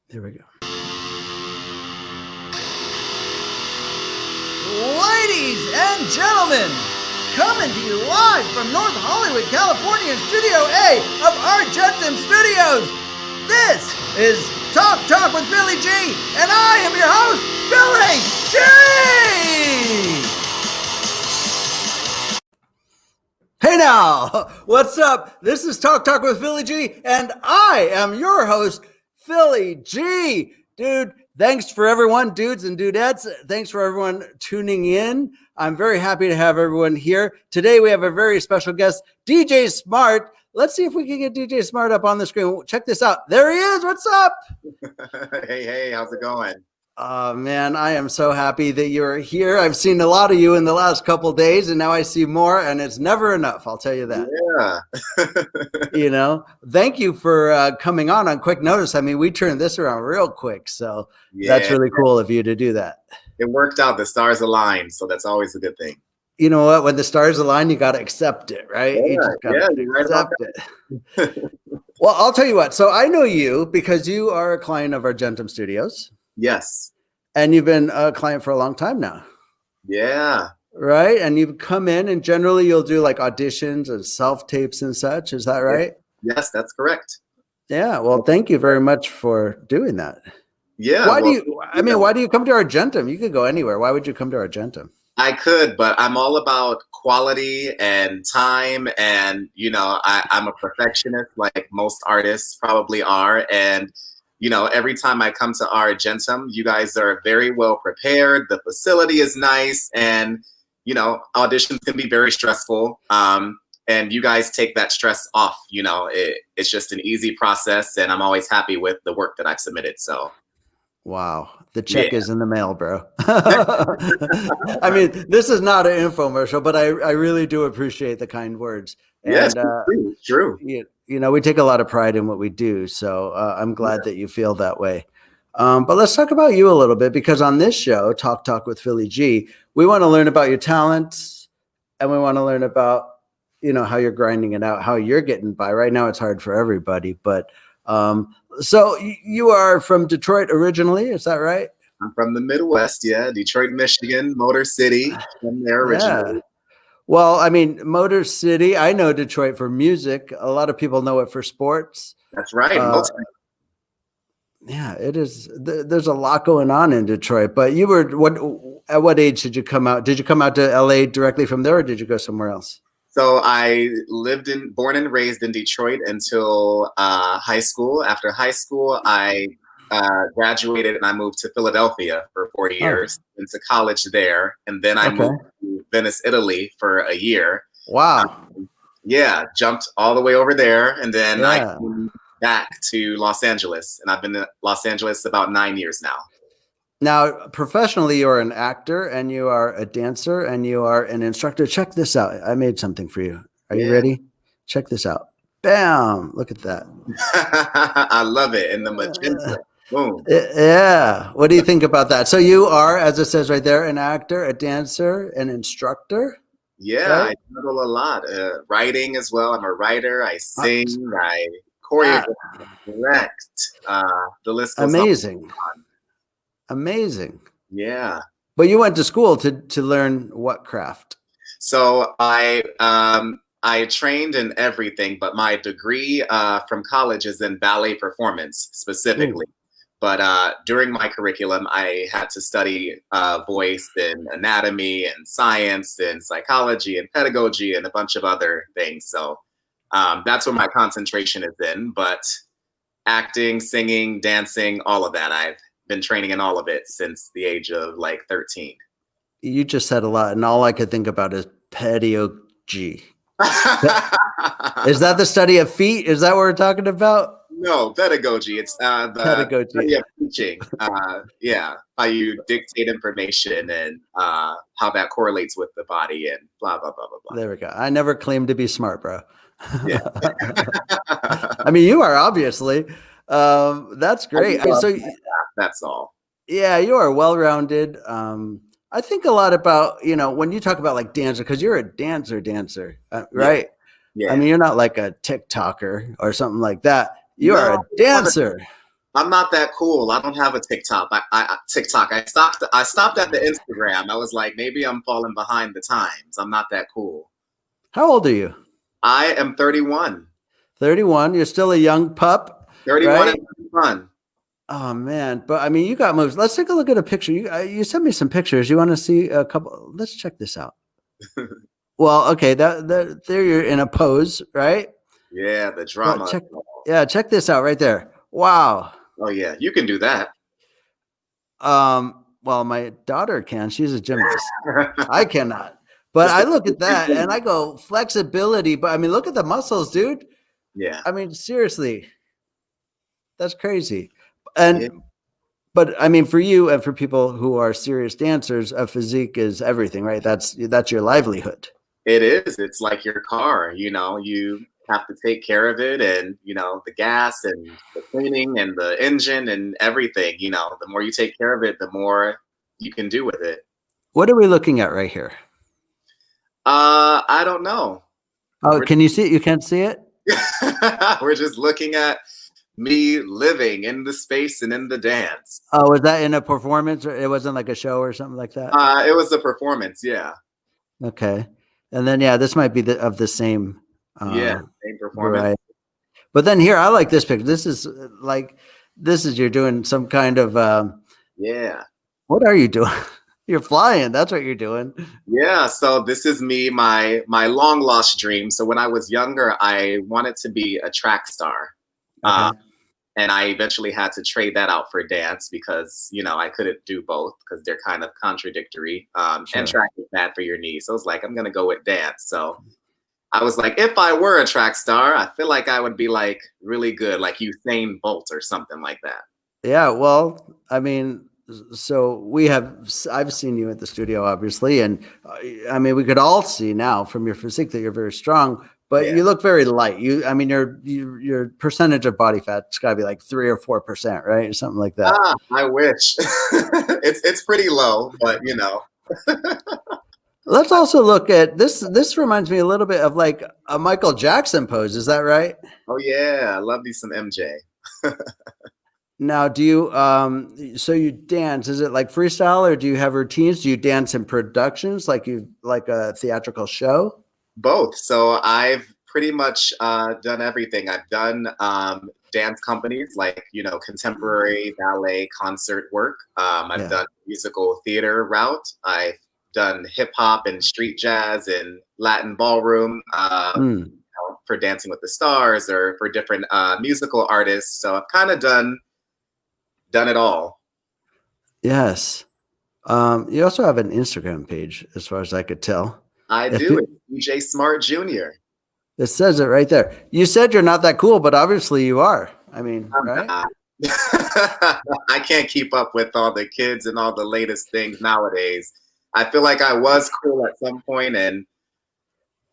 There we go. Ladies and gentlemen, coming to you live from North Hollywood, California, in Studio A of Argentum Studios. This is Talk with Philly G, and I am your host, Philly G! Hey now, what's up? This is Talk with Philly G, and I am your host, Philly G. Dude, thanks for everyone, dudes and dudettes. Thanks for everyone tuning in. I'm very happy to have everyone here. Today we have a very special guest, DJ Smart. Let's see if we can get DJ Smart up on the screen. Check this out. There he is. What's up? Hey, how's it going? Man, I am so happy that you're here. I've seen a lot of you in the last couple of days, and now I see more, and it's never enough. I'll tell you that. Yeah. Thank you for coming on quick notice. I mean, we turned this around real quick, so that's really cool of you to do that. It worked out. The stars aligned, so that's always a good thing. You know what? When the stars align, you got to accept it, right? Yeah, you just got to you're accept it. Well, I'll tell you what. So I know you because you are a client of Argentum Studios. Yes. And you've been a client for a long time now. Yeah. Right? And you come in and generally you'll do like auditions and self-tapes and such. Is that right? Yes, that's correct. Yeah. Well, thank you very much for doing that. Yeah. Why do you come to Argentum? You could go anywhere. Why would you come to Argentum? I could, but I'm all about quality and time. And, I'm a perfectionist like most artists probably are. And every time I come to Argentum, you guys are very well prepared. The facility is nice, and auditions can be very stressful. And you guys take that stress off. It's just an easy process, and I'm always happy with the work that I've submitted. So, wow, the check is in the mail, bro. I mean, this is not an infomercial, but I really do appreciate the kind words. Yes, true. We take a lot of pride in what we do. So I'm glad that you feel that way. But let's talk about you a little bit, because on this show, Talk with Philly G, we want to learn about your talents, and we want to learn about, how you're grinding it out, how you're getting by. Right now, it's hard for everybody. But so you are from Detroit originally. Is that right? I'm from the Midwest. Yeah. Detroit, Michigan, Motor City. From there originally. Yeah. Well, I mean, Motor City, I know Detroit for music. A lot of people know it for sports. That's right. Yeah, it is. There's a lot going on in Detroit. But you were, at what age did you come out? Did you come out to LA directly from there, or did you go somewhere else? So I born and raised in Detroit until high school. After high school, I graduated and I moved to Philadelphia for 4 years, into college there. And then I moved to Venice, Italy for a year. Wow. Jumped all the way over there. And then I came back to Los Angeles. And I've been in Los Angeles about 9 years now. Now, professionally, you're an actor and you are a dancer and you are an instructor. Check this out. I made something for you. Are you ready? Check this out. Bam. Look at that. I love it. And the magenta. Boom. Yeah. What do you think about that? So you are, as it says right there, an actor, a dancer, an instructor? Yeah, right? I juggle a lot. Writing as well. I'm a writer. I sing. I choreograph, direct. The list goes amazing. Amazing. Yeah. But you went to school to learn what craft? So I trained in everything, but my degree from college is in ballet performance specifically. But during my curriculum, I had to study voice and anatomy and science and psychology and pedagogy and a bunch of other things. So that's where my concentration is in. But acting, singing, dancing, all of that, I've been training in all of it since the age of like 13. You just said a lot, and all I could think about is pedagogy. Is that the study of feet? Is that what we're talking about? No, pedagogy. It's the pedagogy. Study of teaching. How you dictate information and how that correlates with the body and blah, blah, blah, blah, blah. There we go. I never claimed to be smart, bro. Yeah. I mean, you are obviously. That's great. That's all. Yeah, you are well-rounded. I think a lot about, when you talk about like dancer, because you're a dancer, right? Yeah. I mean, you're not like a TikToker or something like that. You are a dancer. I'm not that cool. I don't have a TikTok. TikTok. I stopped at the Instagram. I was like, maybe I'm falling behind the times. I'm not that cool. How old are you? I am 31. 31. You're still a young pup. 31 right? and fun. Oh man, but I mean, you got moves. Let's take a look at a picture. You sent me some pictures. You want to see a couple? Let's check this out. Well, okay, that there you're in a pose, right? Yeah, the drama. Check this out right there. Wow. Oh yeah, you can do that. Well, my daughter can. She's a gymnast. I cannot. But I look at that and I go flexibility. But I mean, look at the muscles, dude. Yeah. I mean, seriously, that's crazy. And Yeah. but I mean, for you and for people who are serious dancers, a physique is everything, right? That's your livelihood. It is. It's like your car. You have to take care of it, and the gas and the cleaning and the engine and everything. The more you take care of it, the more you can do with it. What are we looking at right here? I don't know. Oh, can you see it? You can't see it? We're just looking at me living in the space and in the dance. Oh, was that in a performance, or it wasn't like a show or something like that? It was a performance, yeah. Okay, and then this might be of the same. Same performance. Right. But then here, I like this picture. This is you're doing some kind of. Yeah. What are you doing? You're flying. That's what you're doing. Yeah. So this is me, my long lost dream. So when I was younger, I wanted to be a track star. Okay. And I eventually had to trade that out for dance because, I couldn't do both because they're kind of contradictory. Sure. And track is bad for your knees. So I was like, I'm going to go with dance. So I was like, if I were a track star, I feel like I would be like really good, like Usain Bolt or something like that. Yeah. Well, I mean, so I've seen you at the studio, obviously. And I mean, we could all see now from your physique that you're very strong. But you look very light. Your percentage of body fat's got to be like 3 or 4%, right? Something like that. I wish. It's pretty low, but Let's also look at this. This reminds me a little bit of like a Michael Jackson pose. Is that right? Oh yeah, I love me some MJ. Now, do you so you dance? Is it like freestyle, or do you have routines? Do you dance in productions, like a theatrical show? Both. So I've pretty much done everything. I've done dance companies like, contemporary ballet concert work. I've done musical theater route. I've done hip hop and street jazz and Latin ballroom for Dancing with the Stars or for different musical artists. So I've kind of done it all. Yes. You also have an Instagram page, as far as I could tell. I do. It's DJ Smart Jr. It says it right there. You said you're not that cool, but obviously you are. I mean, right? I can't keep up with all the kids and all the latest things nowadays. I feel like I was cool at some point, and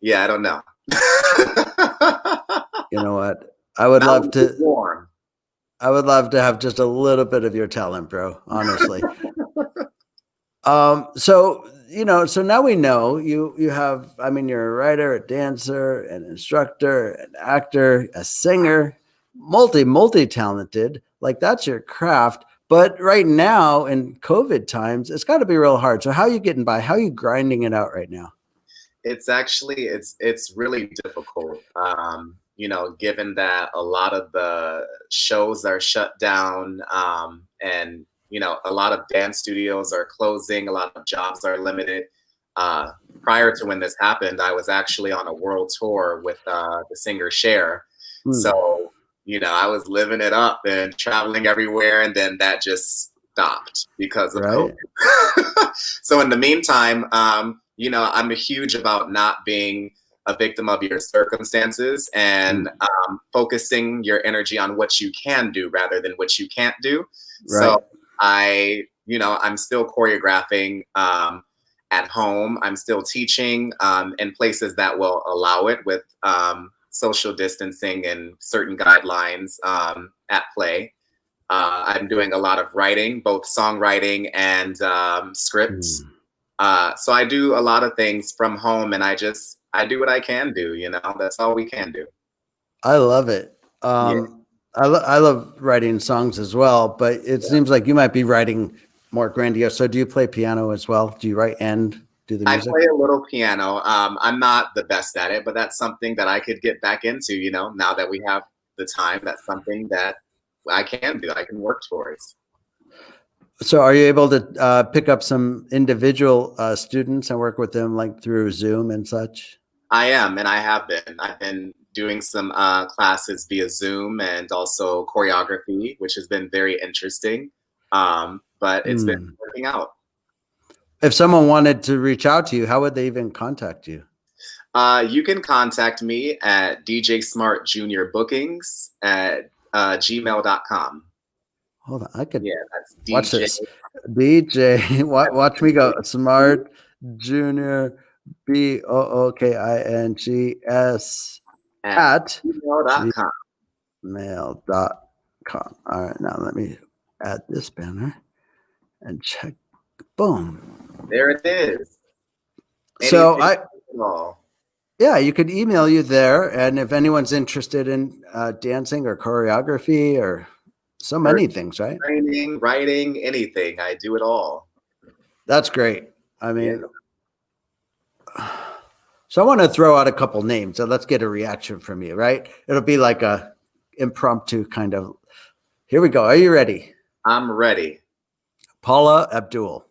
I don't know. You know what? I would love to have just a little bit of your talent, bro, honestly. So now we know you have, I mean, you're a writer, a dancer, an instructor, an actor, a singer, multi-talented. Like, that's your craft. But right now in COVID times, it's got to be real hard. So how are you getting by? How are you grinding it out right now? It's actually, it's really difficult. Given that a lot of the shows are shut down, and a lot of dance studios are closing, a lot of jobs are limited. Prior to when this happened, I was actually on a world tour with the singer Cher. So, I was living it up and traveling everywhere, and then that just stopped because of COVID. So in the meantime, I'm huge about not being a victim of your circumstances and focusing your energy on what you can do rather than what you can't do. So I'm still choreographing at home. I'm still teaching in places that will allow it with social distancing and certain guidelines at play. I'm doing a lot of writing, both songwriting and scripts. So I do a lot of things from home, and I do what I can do. That's all we can do. I love it. I love writing songs as well, but it seems like you might be writing more grandiose. So do you play piano as well? Do you write and do the I music? play a little piano. I'm not the best at it, but that's something that I could get back into, now that we have the time. That's something that I can do, I can work towards. So are you able to pick up some individual students and work with them like through Zoom and such? I am, and I have been. I've been doing some classes via Zoom and also choreography, which has been very interesting. But it's been working out. If someone wanted to reach out to you, how would they even contact you? You can contact me at DJ Smart Junior Bookings at gmail.com. Hold on, I could that's DJ. watch this. DJ, watch me go. Smart Junior BOOKINGS at gmail.com. gmail.com. All right, now let me add this banner and check. Boom. There it is. So Anything yeah, you could email you there, and if anyone's interested in dancing or choreography or so many things, right? Training, writing, anything. I do it all. That's great. I mean, so I want to throw out a couple names. So let's get a reaction from you, right? It'll be like a impromptu kind of. Here we go. Are you ready? I'm ready. Paula Abdul.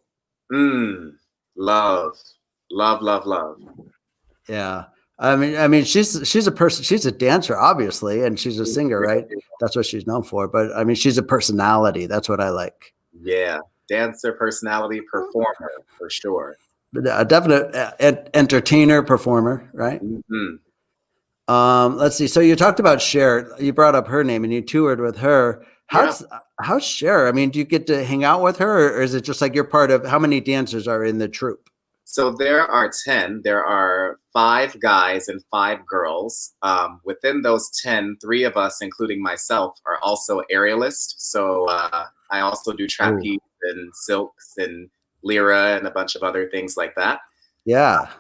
Love. Yeah. I mean, she's a person. She's a dancer, obviously, and she's a singer, right? That's what she's known for. But I mean, she's a personality. That's what I like. Yeah, dancer, personality, performer for sure. But a definite entertainer, performer, right? Let's see. So you talked about Cher. You brought up her name, and you toured with her. How's Cher? I mean, do you get to hang out with her, or is it just like you're part of? How many dancers are in the troupe? So there are 10. There are 5 guys and 5 girls. Within those 10, 3 of us, including myself, are also aerialists. So I also do trapeze and silks and lyra and a bunch of other things like that. Yeah.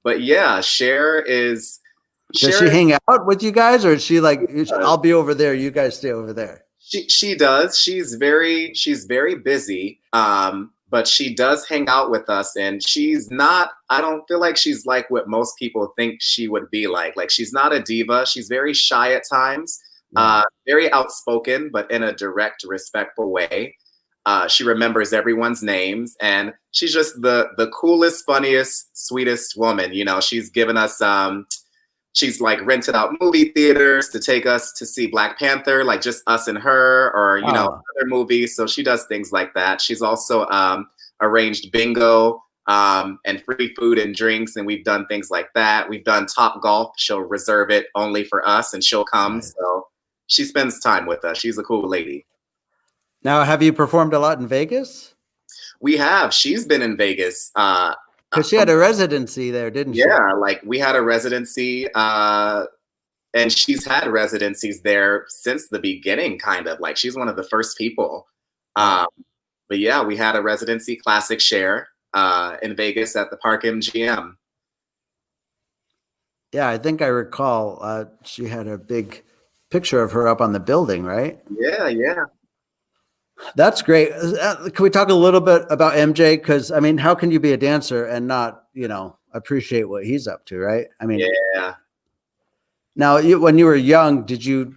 But yeah, Cher is. Does she hang out with you guys, or is she like, I'll be over there, you guys stay over there? She does. She's very busy. But she does hang out with us, and she's not, I don't feel like she's like what most people think she would be like. Like, she's not a diva. She's very shy at times, very outspoken, but in a direct, respectful way. She remembers everyone's names, and she's just the coolest, funniest, sweetest woman. She's given us, she's like rented out movie theaters to take us to see Black Panther, like just us and her, or, other movies. So she does things like that. She's also arranged bingo and free food and drinks. And we've done things like that. We've done Top Golf. She'll reserve it only for us, and she'll come. So she spends time with us. She's a cool lady. Now, have you performed a lot in Vegas? We have. She's been in Vegas. Because she had a residency there, didn't she? Yeah, like we had a residency, and she's had residencies there since the beginning, kind of. Like, she's one of the first people. But yeah, we had a residency, Classic Cher, in Vegas at the Park MGM. Yeah, I think I recall she had a big picture of her up on the building, right? Yeah. That's great. Can we talk a little bit about MJ? Because, I mean, how can you be a dancer and not, appreciate what he's up to, right? I mean, yeah. Now, when you were young, did you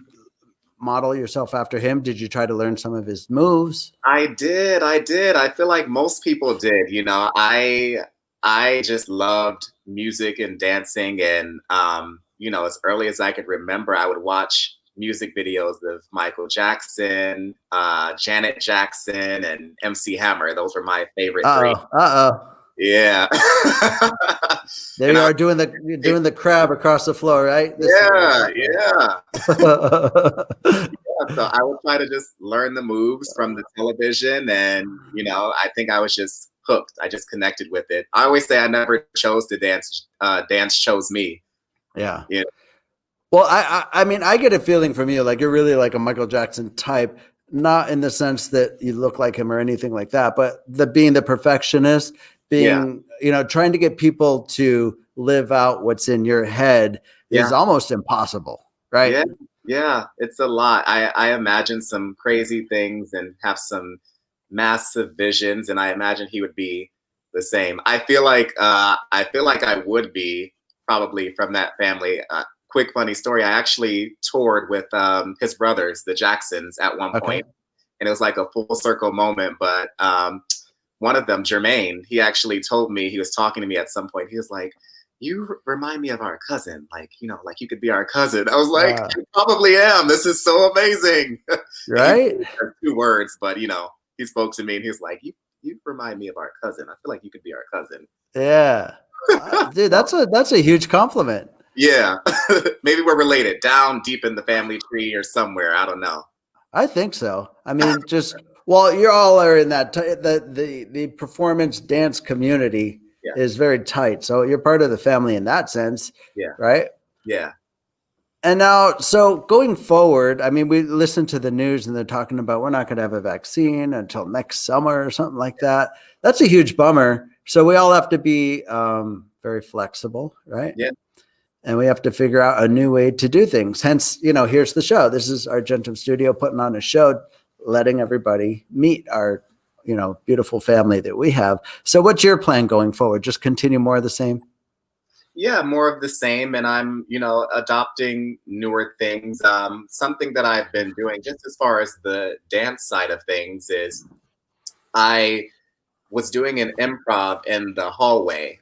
model yourself after him? Did you try to learn some of his moves? I did. I feel like most people did. I just loved music and dancing, and as early as I could remember, I would watch music videos of Michael Jackson, Janet Jackson, and MC Hammer. Those were my favorite. Yeah. There you are doing the crab across the floor, right? Yeah. So I would try to just learn the moves from the television, and I think I was just hooked. I just connected with it. I always say I never chose to dance. Dance chose me. Yeah. Well, I mean, I get a feeling from you, like you're really like a Michael Jackson type, not in the sense that you look like him or anything like that, but being the perfectionist, being, trying to get people to live out what's in your head is almost impossible, right? Yeah, it's a lot. I imagine some crazy things and have some massive visions, and I imagine he would be the same. I feel like I would be probably from that family. Quick funny story: I actually toured with his brothers, the Jacksons, at one Okay. point, and it was like a full circle moment. But one of them, Jermaine, he actually told me, he was talking to me at some point. He was like, "You remind me of our cousin. Like, like you could be our cousin." I was like, Uh, "I probably am. This is so amazing." And he right? said 2 words, but he spoke to me and he was like, "You remind me of our cousin. I feel like you could be our cousin." Yeah. Dude, that's a huge compliment. Yeah, maybe we're related down deep in the family tree or somewhere. I don't know. I think so. I mean, just well, you all are in that the performance dance community Yeah, is very tight. So you're part of the family in that sense, yeah, right? yeah, And now, so going forward, I mean, we listen to the news and they're talking about we're not going to have a vaccine until next summer or something like that. That's a huge bummer. So we all have to be very flexible, right? yeah. And we have to figure out a new way to do things. Hence, here's the show. This is Argentum Studio putting on a show, letting everybody meet our, beautiful family that we have. So what's your plan going forward? Just continue more of the same? Yeah, more of the same. And I'm, adopting newer things. Something that I've been doing just as far as the dance side of things is I was doing an improv in the hallway.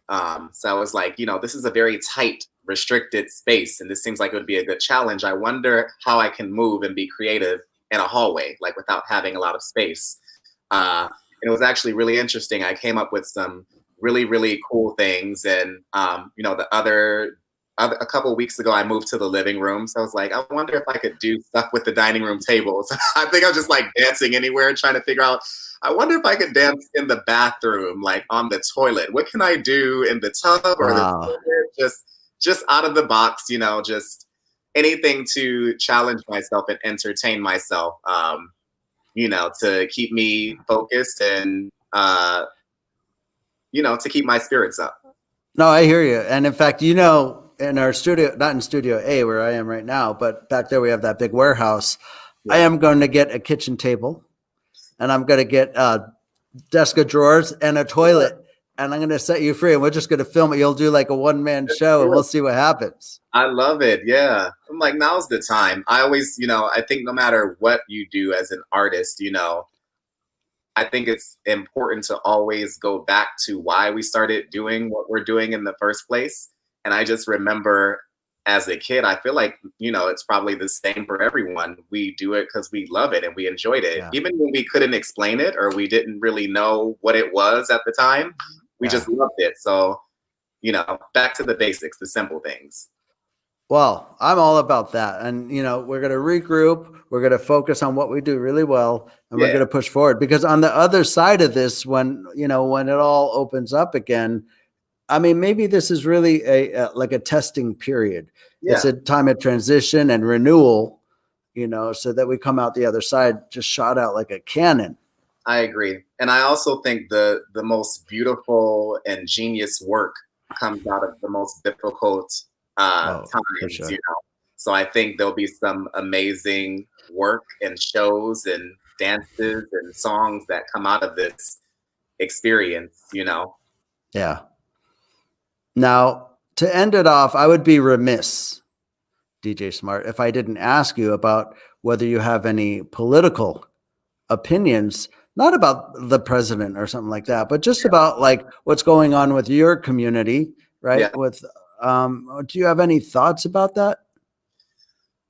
So I was like, this is a very tight, restricted space, and this seems like it would be a good challenge. I wonder how I can move and be creative in a hallway, like without having a lot of space. And it was actually really interesting. I came up with some really, really cool things. And, a couple of weeks ago, I moved to the living room. So I was like, I wonder if I could do stuff with the dining room tables. I think I'm just like dancing anywhere, trying to figure out, I wonder if I could dance in the bathroom, like on the toilet. What can I do in the tub or the Wow. toilet? Just out of the box, just anything to challenge myself and entertain myself, to keep me focused and, to keep my spirits up. No, I hear you. And in fact, in our studio, not in Studio A where I am right now, but back there we have that big warehouse. I Yeah. am going to get a kitchen table and I'm going to get a desk of drawers and a toilet and I'm going to set you free and we're just going to film it. You'll do like a one-man show and we'll see what happens. I love it. Yeah. I'm like, now's the time. I always, I think no matter what you do as an artist, I think it's important to always go back to why we started doing what we're doing in the first place. And I just remember as a kid, I feel like, it's probably the same for everyone. We do it because we love it and we enjoyed it. Yeah. Even when we couldn't explain it or we didn't really know what it was at the time, we just loved it. So, back to the basics, the simple things. Well, I'm all about that. And, we're going to regroup. We're going to focus on what we do really well. And we're Yeah. going to push forward because on the other side of this, when it all opens up again, I mean, maybe this is really like a testing period. Yeah. It's a time of transition and renewal, so that we come out the other side just shot out like a cannon. I agree. And I also think the most beautiful and genius work comes out of the most difficult times, for sure. So I think there'll be some amazing work and shows and dances and songs that come out of this experience, Yeah. Now, to end it off, I would be remiss, DJ Smart, if I didn't ask you about whether you have any political opinions, not about the president or something like that, but just about like what's going on with your community, right? Yeah. With do you have any thoughts about that?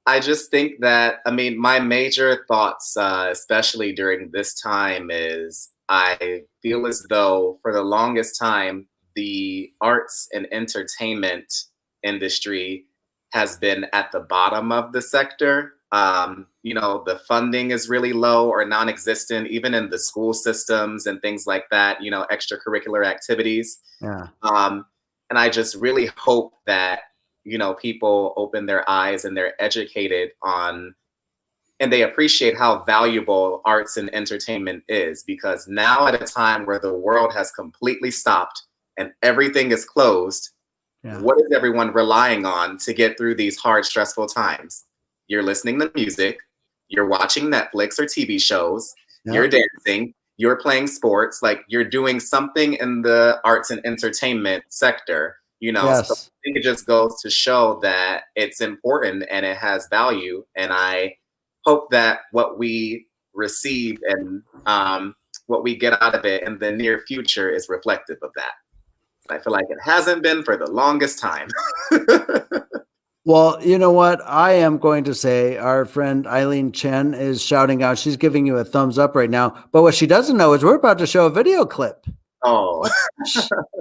I just think that, my major thoughts, especially during this time, is I feel as though for the longest time, the arts and entertainment industry has been at the bottom of the sector. The funding is really low or non-existent, even in the school systems and things like that, extracurricular activities. Yeah. And I just really hope that, people open their eyes and they're educated on, and they appreciate how valuable arts and entertainment is, because now at a time where the world has completely stopped and everything is closed, Yeah. what is everyone relying on to get through these hard, stressful times? you're listening to music, you're watching Netflix or TV shows, Yeah. you're dancing, you're playing sports, like you're doing something in the arts and entertainment sector, you know. So I Yes. think it just goes to show that it's important and it has value. And I hope that what we receive and what we get out of it in the near future is reflective of that. I feel like it hasn't been for the longest time. Well, you know what? I am going to say our friend Eileen Chen is shouting out. She's giving you a thumbs up right now. But what she doesn't know is we're about to show a video clip. Oh,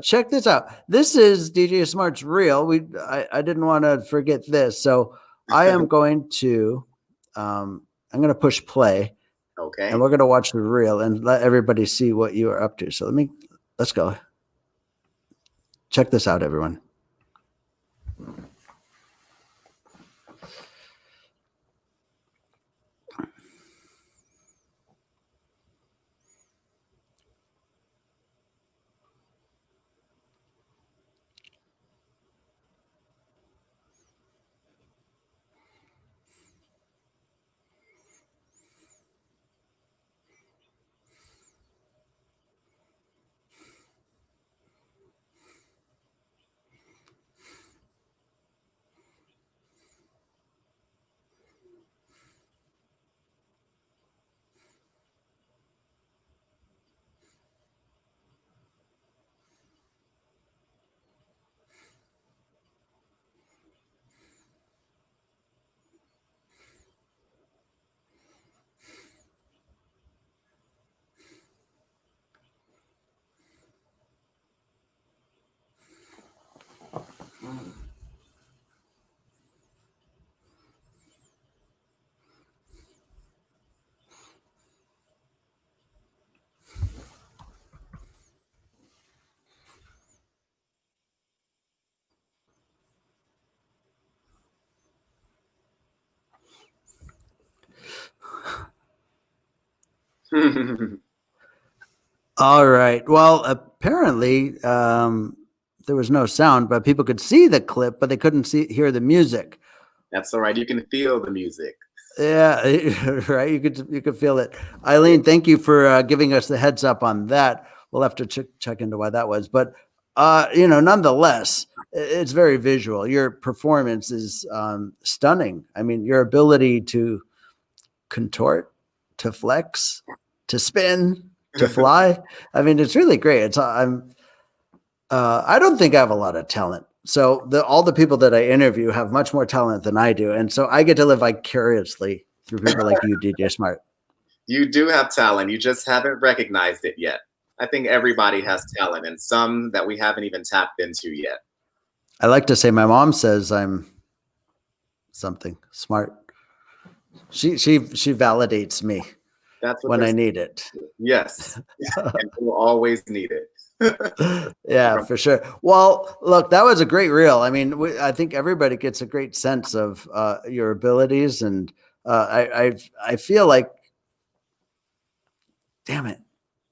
Check this out. This is DJ Smart's reel. I didn't want to forget this. So I am going to I'm going to push play okay. and we're going to watch the reel and let everybody see what you are up to. So let's go. Check this out, everyone. All right. Well, apparently there was no sound, but people could see the clip, but they couldn't hear the music. That's all right. You can feel the music. Yeah, right. You could feel it. Eileen, thank you for giving us the heads up on that. We'll have to check into why that was, but nonetheless, it's very visual. Your performance is stunning. I mean, your ability to contort, to flex, to spin, to fly. I mean, it's really great. I don't think I have a lot of talent. So all the people that I interview have much more talent than I do. And so I get to live vicariously through people like you, DJ Smart. You do have talent. You just haven't recognized it yet. I think everybody has talent and some that we haven't even tapped into yet. I like to say my mom says I'm something smart. She validates me. That's what when I need it. Yes. And we'll always need it. Yeah, for sure. Well, look, that was a great reel. I mean, I think everybody gets a great sense of your abilities, and I feel like, damn it,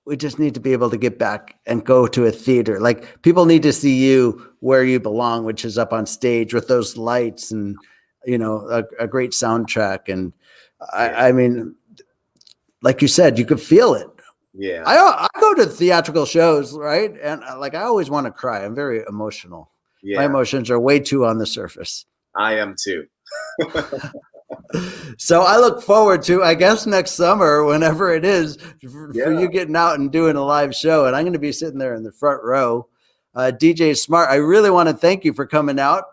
we just need to be able to get back and go to a theater. Like, people need to see you where you belong, which is up on stage with those lights and a great soundtrack. And I mean, like you said, you could feel it. Yeah. I go to theatrical shows, right? And I always want to cry. I'm very emotional. Yeah. My emotions are way too on the surface. I am too. So I look forward to, I guess, next summer, whenever it is, for you getting out and doing a live show. And I'm going to be sitting there in the front row. DJ Smart, I really want to thank you for coming out.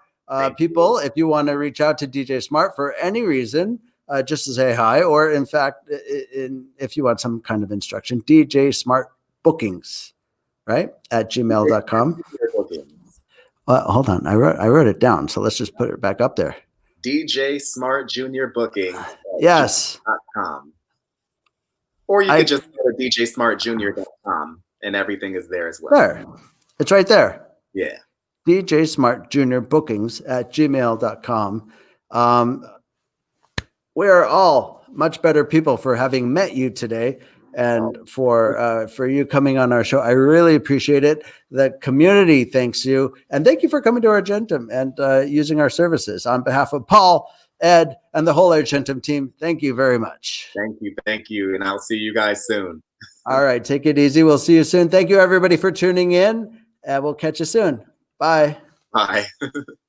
People, if you want to reach out to DJ Smart for any reason, just to say hi, or in fact, if you want some kind of instruction, DJ Smart Bookings, right? At gmail.com. Well, hold on. I wrote it down. So let's just put it back up there. DJ Smart Junior Bookings. Yes. .com. Or you could just go to djsmartjunior.com and everything is there as well. There. It's right there. Yeah. DJ Smart Junior Bookings at gmail.com. We are all much better people for having met you today and for you coming on our show. I really appreciate it. The community thanks you. And thank you for coming to Argentum and using our services. On behalf of Paul Ed, and the whole Argentum team, thank you very much. Thank you, and I'll see you guys soon. All right, take it easy. We'll see you soon. Thank you, everybody, for tuning in, and we'll catch you soon. Bye. Bye.